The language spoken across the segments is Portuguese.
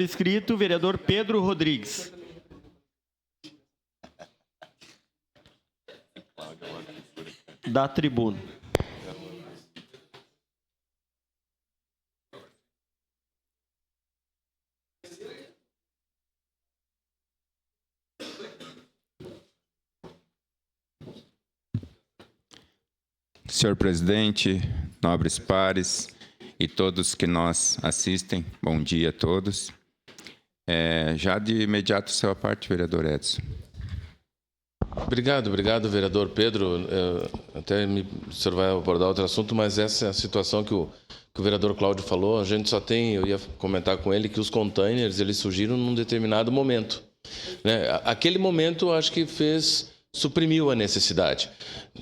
Inscrito, vereador Pedro Rodrigues. Da tribuna. Senhor presidente, nobres pares e todos que nos assistem, bom dia a todos. Já de imediato, sua parte, vereador Edson. Obrigado, vereador Pedro. Até o senhor vai abordar outro assunto, mas essa é a situação que o vereador Cláudio falou. A gente só tem, eu ia comentar com ele, que os containers eles surgiram num determinado momento, né? Aquele momento, acho que suprimiu a necessidade.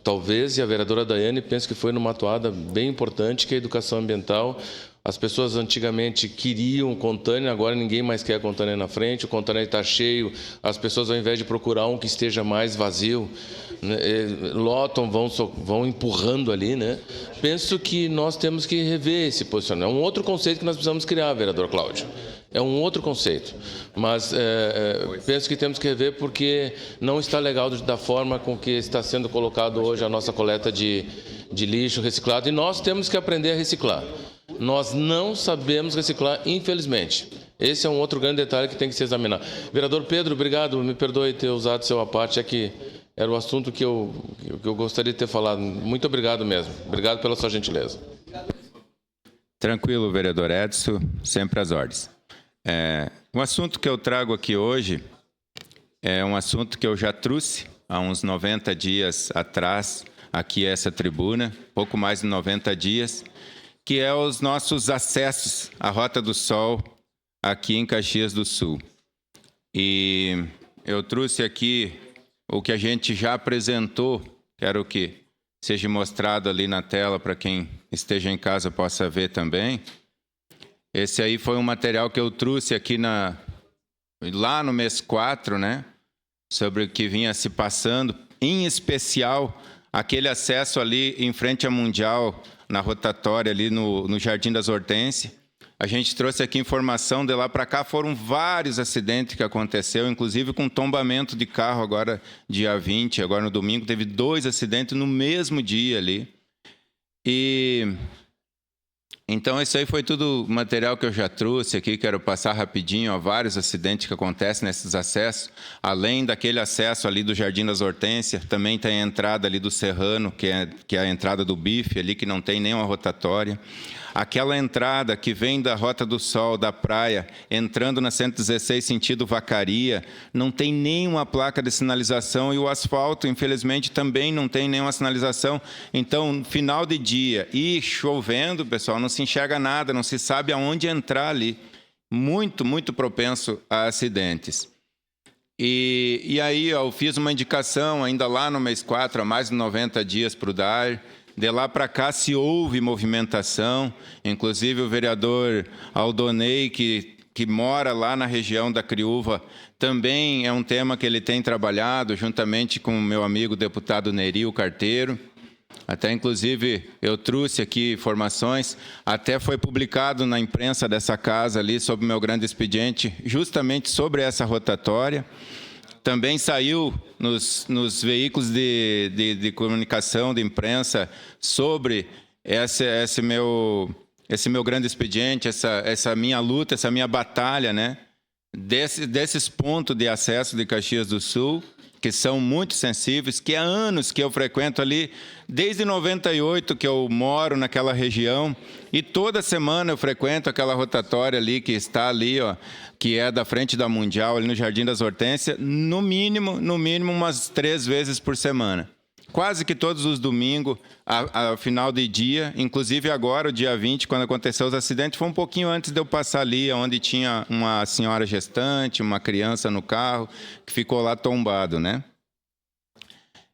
Talvez, e a vereadora Daiane pensa que foi numa atuada bem importante, que é a educação ambiental. As pessoas antigamente queriam container, agora ninguém mais quer container na frente, o container está cheio, as pessoas ao invés de procurar um que esteja mais vazio, né, lotam, vão empurrando ali, né? Penso que nós temos que rever esse posicionamento. É um outro conceito que nós precisamos criar, vereador Cláudio. É um outro conceito, mas penso que temos que rever porque não está legal da forma com que está sendo colocado hoje a nossa coleta de lixo reciclado, e nós temos que aprender a reciclar. Nós não sabemos reciclar, infelizmente. Esse é um outro grande detalhe que tem que se examinar. Vereador Pedro, obrigado, me perdoe ter usado seu à parte, é que era o assunto que eu gostaria de ter falado. Muito obrigado mesmo, obrigado pela sua gentileza. Tranquilo, vereador Edson, sempre às ordens. O assunto que eu trago aqui hoje é um assunto que eu já trouxe há uns 90 dias atrás, aqui a essa tribuna, pouco mais de 90 dias, que é os nossos acessos à Rota do Sol aqui em Caxias do Sul. E eu trouxe aqui o que a gente já apresentou, quero que seja mostrado ali na tela para quem esteja em casa possa ver também. Esse aí foi um material que eu trouxe aqui lá no mês 4, né? Sobre o que vinha se passando, em especial aquele acesso ali em frente à Mundial, na rotatória ali no Jardim das Hortênsias. A gente trouxe aqui informação, de lá para cá foram vários acidentes que aconteceu, inclusive com tombamento de carro agora dia 20, agora no domingo, teve 2 acidentes no mesmo dia ali. Então, isso aí foi tudo material que eu já trouxe aqui, quero passar rapidinho, ó, vários acidentes que acontecem nesses acessos. Além daquele acesso ali do Jardim das Hortênsias, também tem a entrada ali do Serrano, que é a entrada do bife ali, que não tem nenhuma rotatória. Aquela entrada que vem da Rota do Sol, da praia, entrando na 116 sentido Vacaria, não tem nenhuma placa de sinalização e o asfalto, infelizmente, também não tem nenhuma sinalização. Então, no final de dia e chovendo, pessoal, não se enxerga nada, não se sabe aonde entrar ali. Muito, muito propenso a acidentes. E aí, ó, eu fiz uma indicação ainda lá no mês 4, há mais de 90 dias para o DAR. De lá para cá se houve movimentação, inclusive o vereador Aldonei, que mora lá na região da Criúva, também é um tema que ele tem trabalhado, juntamente com o meu amigo deputado Neri, o carteiro. Até, inclusive, eu trouxe aqui informações, até foi publicado na imprensa dessa casa ali, sobre o meu grande expediente, justamente sobre essa rotatória. Também saiu nos veículos de comunicação, de imprensa, sobre esse meu grande expediente, essa minha luta, essa minha batalha, né? Desses pontos de acesso de Caxias do Sul, que são muito sensíveis, que há anos que eu frequento ali, desde 98 que eu moro naquela região, e toda semana eu frequento aquela rotatória ali, que está ali, ó, que é da frente da Mundial, ali no Jardim das Hortênsias, no mínimo umas 3 vezes por semana. Quase que todos os domingos, ao final de dia, inclusive agora, o dia 20, quando aconteceu os acidentes, foi um pouquinho antes de eu passar ali, onde tinha uma senhora gestante, uma criança no carro, que ficou lá tombado, né?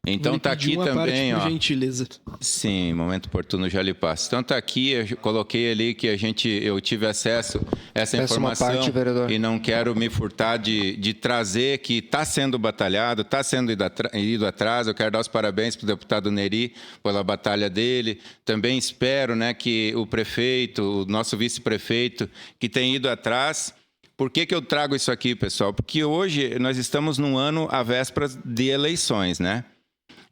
Então está aqui também, ó. Gentileza. Sim, momento oportuno já lhe passo. Então está aqui, eu coloquei ali que eu tive acesso a essa informação parte, vereador. E não quero me furtar de trazer que está sendo batalhado, está sendo ido atrás. Eu quero dar os parabéns para o deputado Neri pela batalha dele. Também espero, né, que o prefeito, o nosso vice-prefeito, que tem ido atrás, Por que eu trago isso aqui, pessoal? Porque hoje nós estamos num ano à véspera de eleições, né?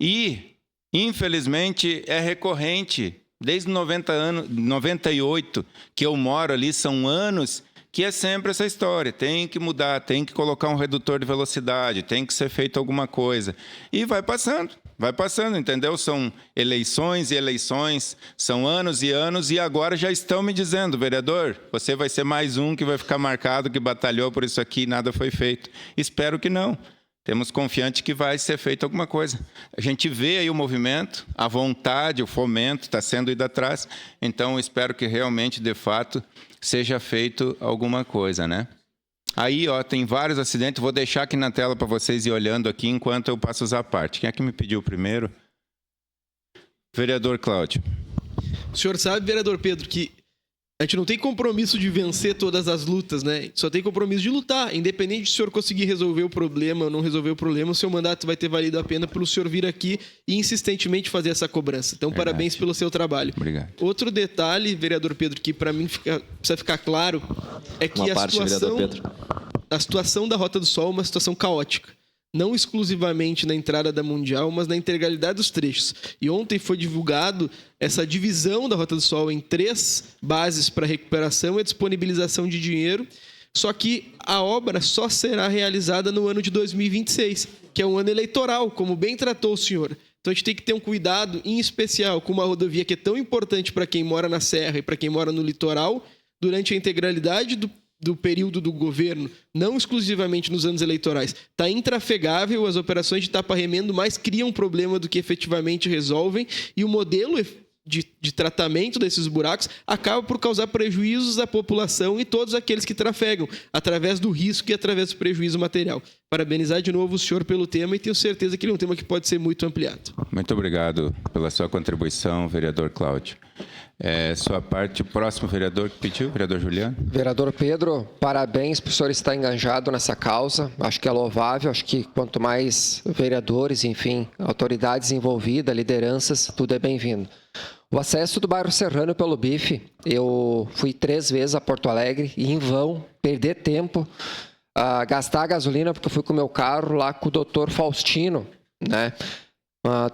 E, infelizmente, é recorrente. Desde 98 que eu moro ali, são anos que é sempre essa história. Tem que mudar, tem que colocar um redutor de velocidade, tem que ser feito alguma coisa. E vai passando, entendeu? São eleições e eleições, são anos e anos, e agora já estão me dizendo, vereador, você vai ser mais um que vai ficar marcado, que batalhou por isso aqui e nada foi feito. Espero que não. Temos confiante que vai ser feito alguma coisa. A gente vê aí o movimento, a vontade, o fomento está sendo ido atrás. Então, espero que realmente, de fato, seja feito alguma coisa, né? Aí, ó, tem vários acidentes. Vou deixar aqui na tela para vocês ir olhando aqui enquanto eu passo a parte. Quem é que me pediu primeiro? Vereador Cláudio. O senhor sabe, vereador Pedro, que a gente não tem compromisso de vencer todas as lutas, né? Só tem compromisso de lutar. Independente de o senhor conseguir resolver o problema ou não resolver o problema, o seu mandato vai ter valido a pena pelo senhor vir aqui e insistentemente fazer essa cobrança. Então, Verdade. Parabéns pelo seu trabalho. Obrigado. Outro detalhe, vereador Pedro, que para mim precisa ficar claro, é que a situação da Rota do Sol é uma situação caótica. Não exclusivamente na entrada da Mundial, mas na integralidade dos trechos. E ontem foi divulgado essa divisão da Rota do Sol em 3 bases para recuperação e disponibilização de dinheiro, só que a obra só será realizada no ano de 2026, que é um ano eleitoral, como bem tratou o senhor. Então a gente tem que ter um cuidado, em especial com uma rodovia que é tão importante para quem mora na Serra e para quem mora no litoral, durante a integralidade do período do governo, não exclusivamente nos anos eleitorais. Está intrafegável, as operações de tapa-remendo mais criam problema do que efetivamente resolvem, e o modelo de tratamento desses buracos acaba por causar prejuízos à população e todos aqueles que trafegam, através do risco e através do prejuízo material. Parabenizar de novo o senhor pelo tema e tenho certeza que ele é um tema que pode ser muito ampliado. Muito obrigado pela sua contribuição, vereador Cláudio. Sua parte, o próximo vereador que pediu, vereador Juliano. Vereador Pedro, parabéns por o senhor estar engajado nessa causa. Acho que é louvável, acho que quanto mais vereadores, enfim, autoridades envolvidas, lideranças, tudo é bem-vindo. O acesso do bairro Serrano pelo BIF, eu fui 3 vezes a Porto Alegre e em vão, perder tempo, gastar gasolina, porque eu fui com o meu carro lá com o doutor Faustino, né?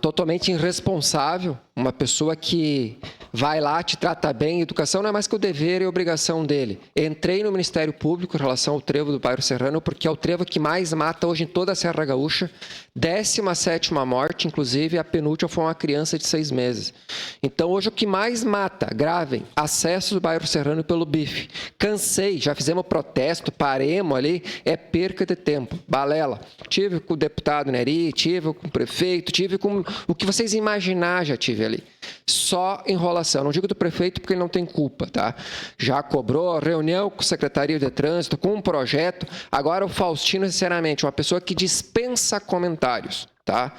Totalmente irresponsável, uma pessoa que vai lá, te trata bem. Educação não é mais que o dever e obrigação dele. Entrei no Ministério Público em relação ao trevo do bairro Serrano, porque é o trevo que mais mata hoje em toda a Serra Gaúcha. 17ª morte, inclusive, a penúltima foi uma criança de 6 meses. Então, hoje o que mais mata, gravem, acesso do bairro Serrano pelo BIF. Cansei, já fizemos protesto, paremos ali, é perca de tempo. Balela. Tive com o deputado Neri, tive com o prefeito, tive com o que vocês imaginar, já tive ali. Só enrolação. Não digo do prefeito porque ele não tem culpa, tá? Já cobrou reunião com a Secretaria de Trânsito, com um projeto. Agora o Faustino, sinceramente, uma pessoa que dispensa comentários, tá?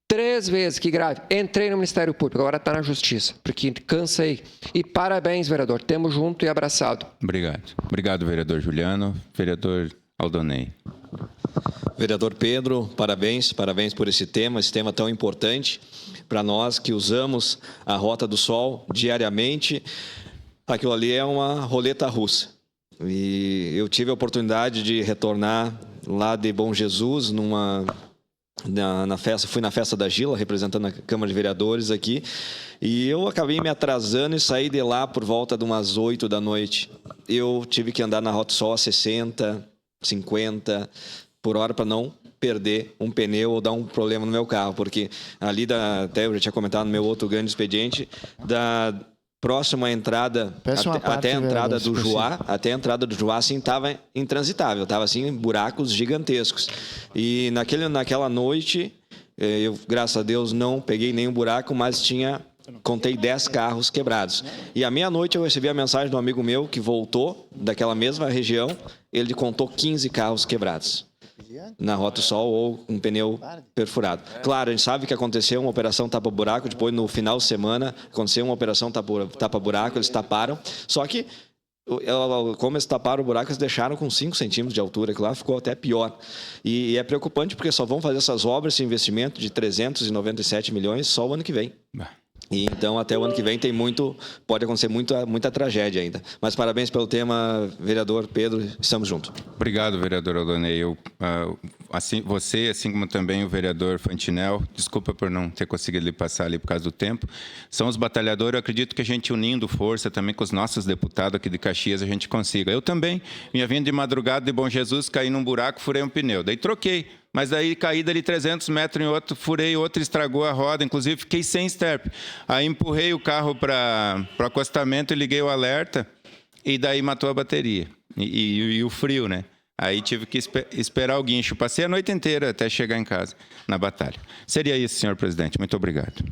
3 vezes, que grave. Entrei no Ministério Público, agora está na Justiça, porque cansei. E parabéns, vereador. Temos junto e abraçado. Obrigado. Obrigado, vereador Juliano. Vereador Aldonei. Vereador Pedro, parabéns por esse tema tão importante para nós que usamos a Rota do Sol diariamente. Aquilo ali é uma roleta russa. E eu tive a oportunidade de retornar lá de Bom Jesus na festa, fui na festa da Gila, representando a Câmara de Vereadores aqui, e eu acabei me atrasando e saí de lá por volta de umas 8 da noite. Eu tive que andar na Rota do Sol a 60, 50 por hora para não perder um pneu ou dar um problema no meu carro, porque ali, até eu já tinha comentado no meu outro grande expediente, da próxima entrada, até a entrada do Juá, assim, estava intransitável, estava assim, buracos gigantescos. E naquela noite, eu, graças a Deus, não peguei nenhum buraco, mas contei 10 carros quebrados. E à meia-noite eu recebi a mensagem de um amigo meu que voltou daquela mesma região, ele contou 15 carros quebrabrados na Rota do Sol ou um pneu perfurado. Claro, a gente sabe que aconteceu uma operação tapa-buraco, depois no final de semana aconteceu uma operação tapa-buraco, eles taparam, só que como eles taparam o buraco, eles deixaram com 5 centímetros de altura, que lá ficou até pior. E é preocupante porque só vão fazer essas obras, esse investimento de 397 milhões só o ano que vem. E então, até o ano que vem pode acontecer muita tragédia ainda. Mas parabéns pelo tema, vereador Pedro, estamos juntos. Obrigado, vereador Aldonei. Você, assim como também o vereador Fantinel, desculpa por não ter conseguido lhe passar ali por causa do tempo, são os batalhadores. Eu acredito que a gente unindo força também com os nossos deputados aqui de Caxias, a gente consiga. Eu também, vinha vindo de madrugada de Bom Jesus, caí num buraco, furei um pneu. Daí troquei. Mas daí caí dali 300 metros em outro, furei outro, estragou a roda, inclusive fiquei sem sterp. Aí empurrei o carro para o acostamento e liguei o alerta, e daí matou a bateria. E o frio, né? Aí tive que esperar o guincho. Passei a noite inteira até chegar em casa, na batalha. Seria isso, senhor presidente. Muito obrigado.